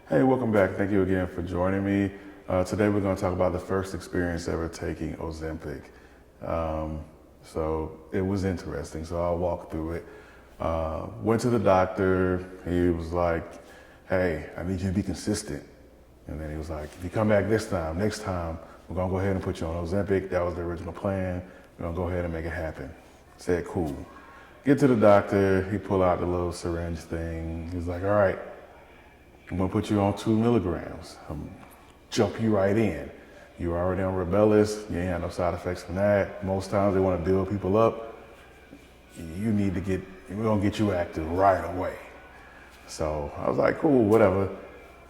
Hey, welcome back. Thank you again for joining me. Today we're going to talk about the first experience ever taking Ozempic. So it was interesting, so I'll walk through it. Went to the doctor. He was like, hey, I need you to be consistent. And then he was like, if you come back next time, we're going to go ahead and put you on Ozempic. That was the original plan. We're going to go ahead and make it happen. Said, cool. Get to the doctor. He pulled out the little syringe thing. He's like, all right, I'm gonna put you on 2 milligrams. Jump you right in. You're already on Rebellis. You ain't had no side effects from that. Most times they want to build people up. We're gonna get you active right away. So I was like, cool, whatever.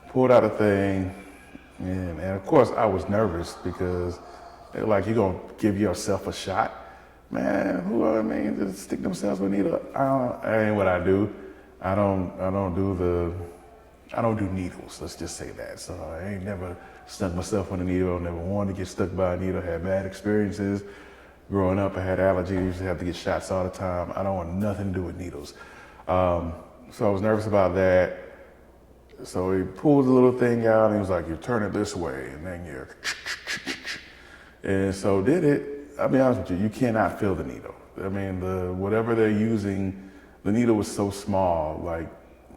Pulled out a thing. And of course I was nervous because they're like, you're gonna give yourself a shot? Man, just stick themselves with a needle. That ain't what I do. I don't do needles, let's just say that. So I ain't never stuck myself on a needle, never wanted to get stuck by a needle, had bad experiences. Growing up, I had allergies, used to have to get shots all the time. I don't want nothing to do with needles. So I was nervous about that. So he pulled the little thing out and he was like, you turn it this way, and then you're, and so did it. I'll be honest with you, you cannot feel the needle. I mean, whatever they're using, the needle was so small, like,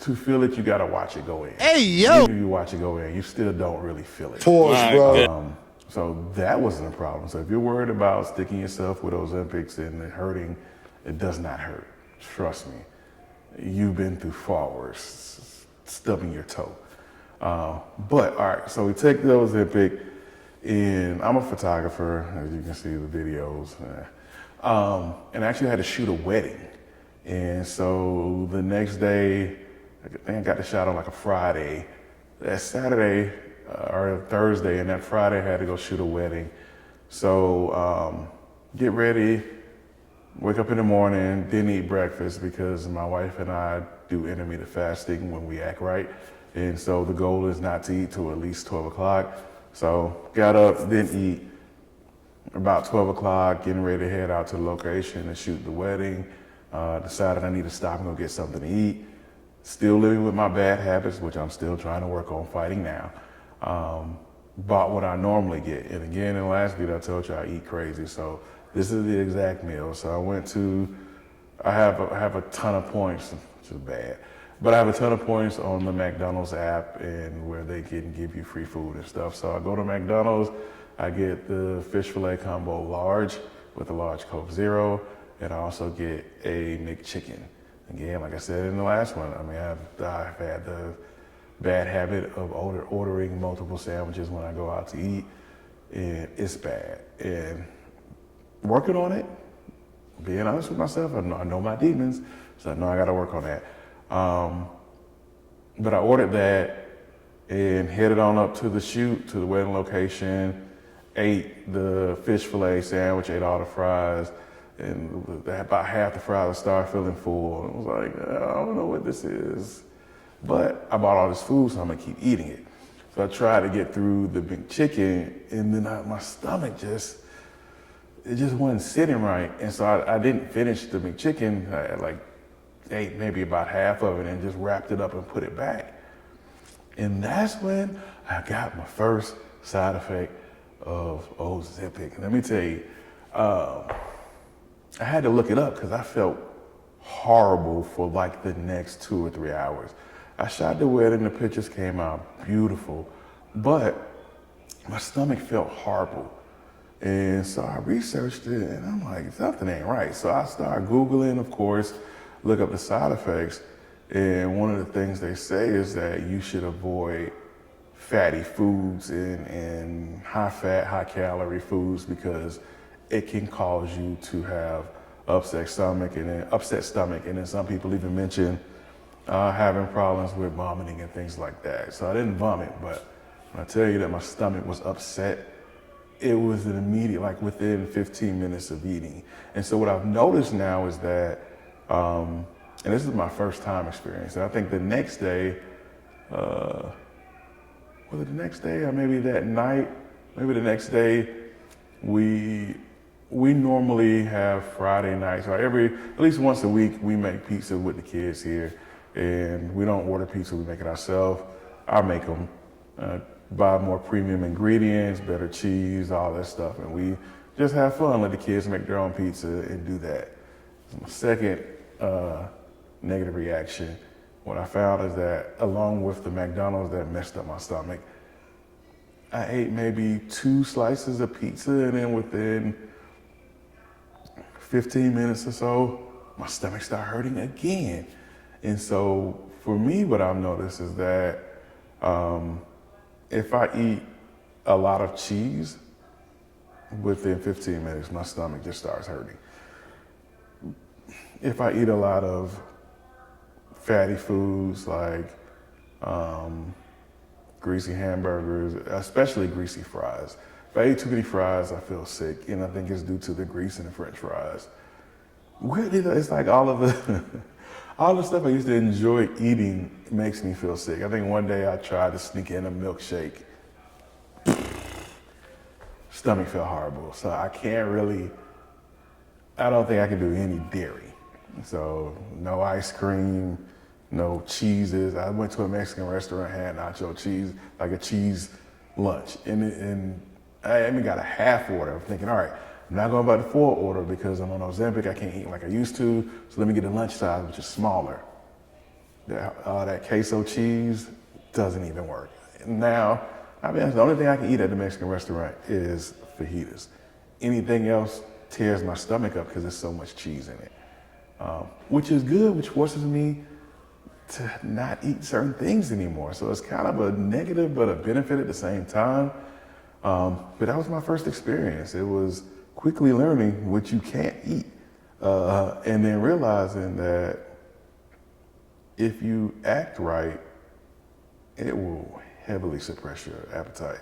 to feel it, you gotta watch it go in. Hey, yo! Even if you watch it go in, you still don't really feel it. Pause, bro. So that wasn't a problem. So if you're worried about sticking yourself with Ozempics and it hurting, it does not hurt. Trust me. You've been through far worse, stubbing your toe. But all right, so we take the Ozempic, and I'm a photographer, as you can see the videos. And I actually had to shoot a wedding. And so the next day, I think I got the shot on like a Friday. That Saturday or Thursday, and that Friday I had to go shoot a wedding. So get ready, wake up in the morning, didn't eat breakfast because my wife and I do intermittent fasting when we act right. And so the goal is not to eat till at least 12 o'clock. So got up, didn't eat. About 12 o'clock, getting ready to head out to the location and shoot the wedding. Decided I need to stop and go get something to eat. Still living with my bad habits, which I'm still trying to work on fighting now. Bought what I normally get. And again, in the last video, I told you I eat crazy. So this is the exact meal. So I have a ton of points, which is bad. But I have a ton of points on the McDonald's app and where they can give you free food and stuff. So I go to McDonald's, I get the fish fillet combo large with a large Coke Zero, and I also get a McChicken. Again, like I said in the last one, I mean, I've had the bad habit of ordering multiple sandwiches when I go out to eat, and it's bad. And working on it, being honest with myself, I know my demons, so I know I gotta work on that. But I ordered that and headed on up to the shoot, to the wedding location, ate the fish fillet sandwich, ate all the fries, and about half the fries, I started feeling full. I was like, I don't know what this is. But I bought all this food, so I'm gonna keep eating it. So I tried to get through the big chicken, and then my stomach just wasn't sitting right. And so I didn't finish the big chicken. I ate maybe about half of it and just wrapped it up and put it back. And that's when I got my first side effect of Ozempic. And let me tell you, I had to look it up because I felt horrible for like the next 2 or 3 hours. I shot the wedding, the pictures came out beautiful, but my stomach felt horrible. And so I researched it and I'm like, something ain't right. So I started Googling, of course, look up the side effects. And one of the things they say is that you should avoid fatty foods and high fat, high calorie foods because it can cause you to have upset stomach, and then some people even mention having problems with vomiting and things like that. So I didn't vomit, but when I tell you that my stomach was upset, it was an immediate, like within 15 minutes of eating. And so what I've noticed now is that, and this is my first time experience, and I think the next day, was it the next day or maybe that night, maybe the next day, we normally have Friday nights, or at least once a week, we make pizza with the kids here, and we don't order pizza, we make it ourselves. I make them, buy more premium ingredients, better cheese, all that stuff, and we just have fun. Let the kids make their own pizza and do that. My second negative reaction, what I found is that along with the McDonald's that messed up my stomach, I ate maybe 2 slices of pizza, and then within 15 minutes or so, my stomach started hurting again. And so for me, what I've noticed is that if I eat a lot of cheese, within 15 minutes, my stomach just starts hurting. If I eat a lot of fatty foods like greasy hamburgers, especially greasy fries. If I eat too many fries, I feel sick, and I think it's due to the grease in the French fries. Weirdly, it's like all the stuff I used to enjoy eating makes me feel sick. I think one day I tried to sneak in a milkshake. Stomach felt horrible, so I don't think I can do any dairy. So no ice cream, no cheeses. I went to a Mexican restaurant, had nacho cheese, like a cheese lunch. And I even got a half order. I'm thinking, all right, I'm not going to buy the full order because I'm on Ozempic. I can't eat like I used to. So let me get the lunch size, which is smaller. That queso cheese doesn't even work. Now, I mean, the only thing I can eat at the Mexican restaurant is fajitas. Anything else tears my stomach up because there's so much cheese in it, which is good, which forces me to not eat certain things anymore. So it's kind of a negative but a benefit at the same time. But that was my first experience. It was quickly learning what you can't eat, and then realizing that if you act right, it will heavily suppress your appetite.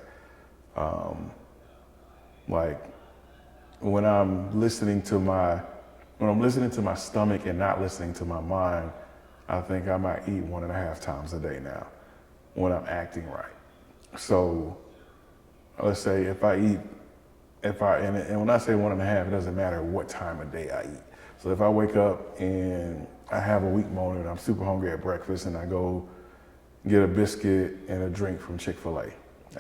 Like when I'm listening to my stomach and not listening to my mind, I think I might eat 1.5 times a day now when I'm acting right. So let's say and when I say 1.5, it doesn't matter what time of day I eat. So if I wake up and I have a weak moment, I'm super hungry at breakfast, and I go get a biscuit and a drink from Chick-fil-A.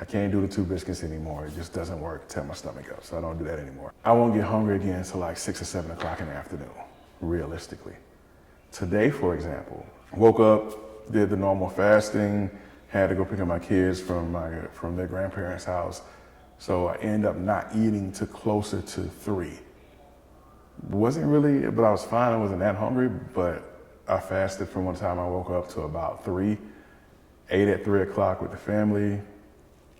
I can't do the 2 biscuits anymore. It just doesn't work to tear my stomach up, so I don't do that anymore. I won't get hungry again until like 6 or 7 o'clock in the afternoon, realistically. Today, for example, woke up, did the normal fasting, had to go pick up my kids from their grandparents' house, so I end up not eating till closer to 3. Wasn't really, but I was fine. I wasn't that hungry, but I fasted from one time I woke up to about 3. Ate at 3 o'clock with the family.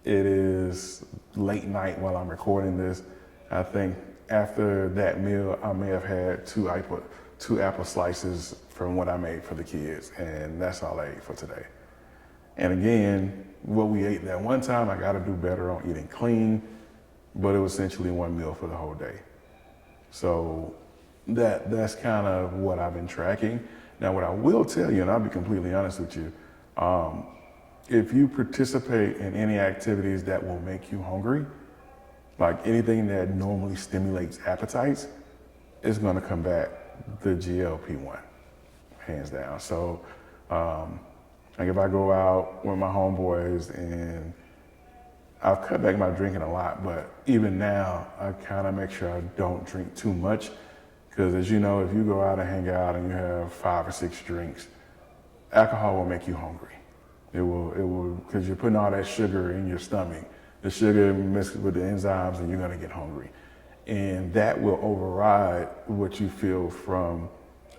It is late night while I'm recording this. I think after that meal, I may have had 2 apple slices from what I made for the kids, and that's all I ate for today. And again, what we ate that one time, I gotta do better on eating clean, but it was essentially 1 meal for the whole day. So that's kind of what I've been tracking. Now, what I will tell you, and I'll be completely honest with you, if you participate in any activities that will make you hungry, like anything that normally stimulates appetites, it's gonna combat the GLP-1, hands down. So, like if I go out with my homeboys, and I've cut back my drinking a lot, but even now, I kind of make sure I don't drink too much, because as you know, if you go out and hang out and you have 5 or 6 drinks, alcohol will make you hungry. It will, because you're putting all that sugar in your stomach. The sugar mixed with the enzymes, and you're gonna get hungry. And that will override what you feel from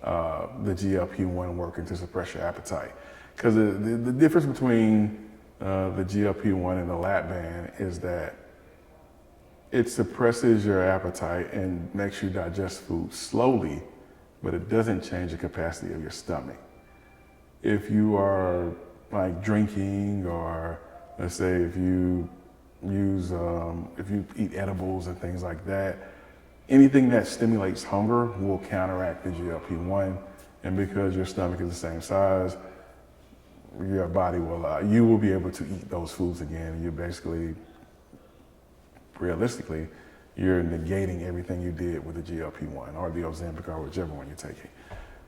the GLP-1 working to suppress your appetite. Because the difference between the GLP-1 and the lap band is that it suppresses your appetite and makes you digest food slowly, but it doesn't change the capacity of your stomach. If you are like drinking, or let's say if you eat edibles and things like that, anything that stimulates hunger will counteract the GLP-1, and because your stomach is the same size, your body you will be able to eat those foods again. And you're basically, realistically, you're negating everything you did with the GLP-1 or the Ozempic or whichever one you're taking.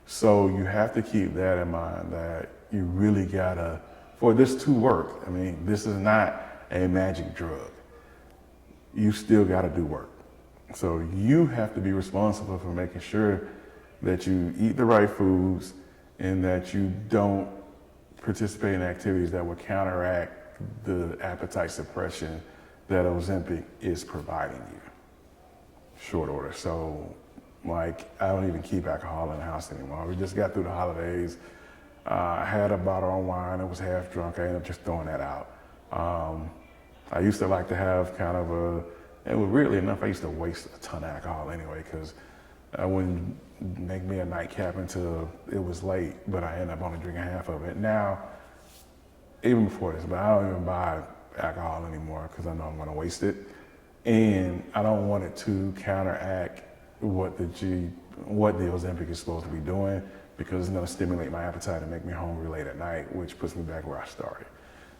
So you have to keep that in mind, that you really gotta for this to work, I mean, this is not a magic drug. You still got to do work. So you have to be responsible for making sure that you eat the right foods and that you don't participate in activities that will counteract the appetite suppression that Ozempic is providing you. Short order. So, like, I don't even keep alcohol in the house anymore. We just got through the holidays. I had a bottle of wine. It was half drunk. I ended up just throwing that out. I used to like to have kind of it was weirdly enough, I used to waste a ton of alcohol anyway, because I wouldn't make me a nightcap until it was late, but I ended up only drinking half of it. Now, even before this, but I don't even buy alcohol anymore because I know I'm gonna waste it. And I don't want it to counteract what the Ozempic is supposed to be doing, because it's gonna stimulate my appetite and make me hungry late at night, which puts me back where I started.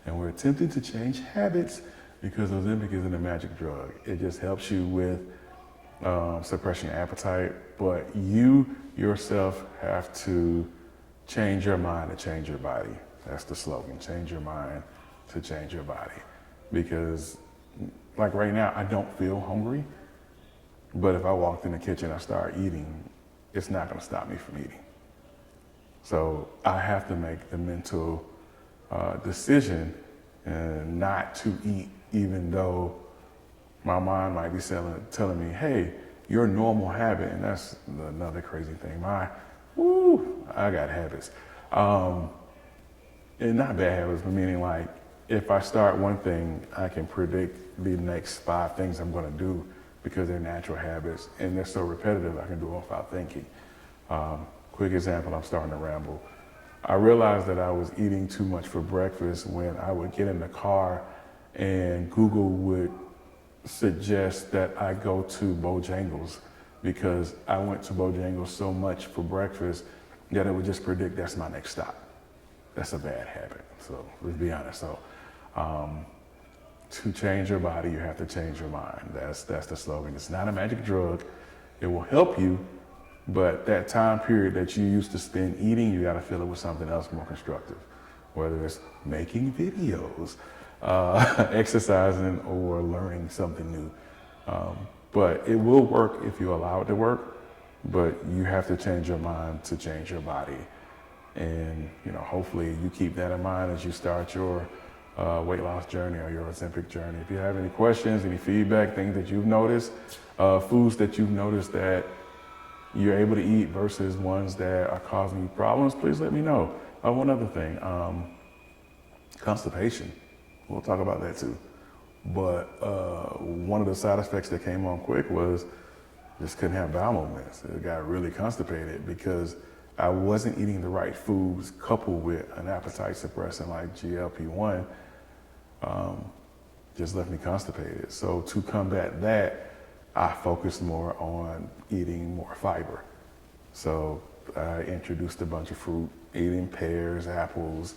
And we're attempting to change habits because Ozempic isn't a magic drug. It just helps you with suppressing your appetite, but you yourself have to change your mind to change your body. That's the slogan, change your mind to change your body. Because like right now, I don't feel hungry, but if I walked in the kitchen and I start eating, it's not gonna stop me from eating. So I have to make the mental decision not to eat, even though my mind might be telling me, hey, your normal habit, and that's another crazy thing. I got habits. And not bad habits, but meaning like, if I start one thing, I can predict the next 5 things I'm gonna do because they're natural habits and they're so repetitive, I can do them without thinking. Quick example, I'm starting to ramble. I realized that I was eating too much for breakfast when I would get in the car and Google would suggest that I go to Bojangles, because I went to Bojangles so much for breakfast that it would just predict that's my next stop. That's a bad habit, so let's be honest. So to change your body, you have to change your mind. That's the slogan. It's not a magic drug. It will help you, but that time period that you used to spend eating, you gotta fill it with something else more constructive, whether it's making videos, exercising, or learning something new. But it will work if you allow it to work, but you have to change your mind to change your body. And hopefully you keep that in mind as you start your weight loss journey or your Ozempic journey. If you have any questions, any feedback, things that you've noticed, foods that you've noticed that you're able to eat versus ones that are causing you problems, please let me know. One other thing, constipation. We'll talk about that too. But one of the side effects that came on quick was just couldn't have bowel movements. It got really constipated because I wasn't eating the right foods coupled with an appetite suppressant like GLP-1, just left me constipated. So to combat that, I focused more on eating more fiber. So I introduced a bunch of fruit, eating pears, apples,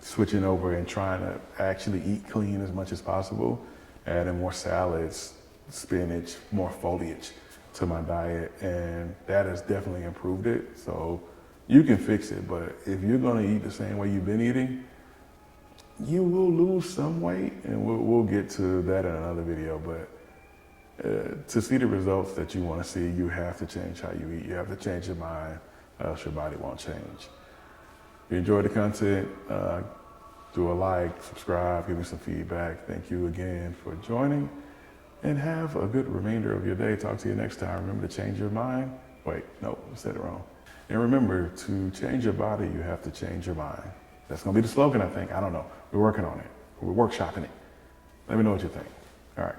switching over and trying to actually eat clean as much as possible, adding more salads, spinach, more foliage to my diet, and that has definitely improved it. So you can fix it, but if you're gonna eat the same way you've been eating, you will lose some weight, and we'll get to that in another video. But to see the results that you want to see, you have to change how you eat. You have to change your mind, else your body won't change. If you enjoyed the content, do a like, subscribe, give me some feedback. Thank you again for joining, and have a good remainder of your day. Talk to you next time. Remember to change your mind. Wait, no, I said it wrong. And remember, to change your body, you have to change your mind. That's gonna be the slogan, I think. I don't know. We're working on it. We're workshopping it. Let me know what you think. All right.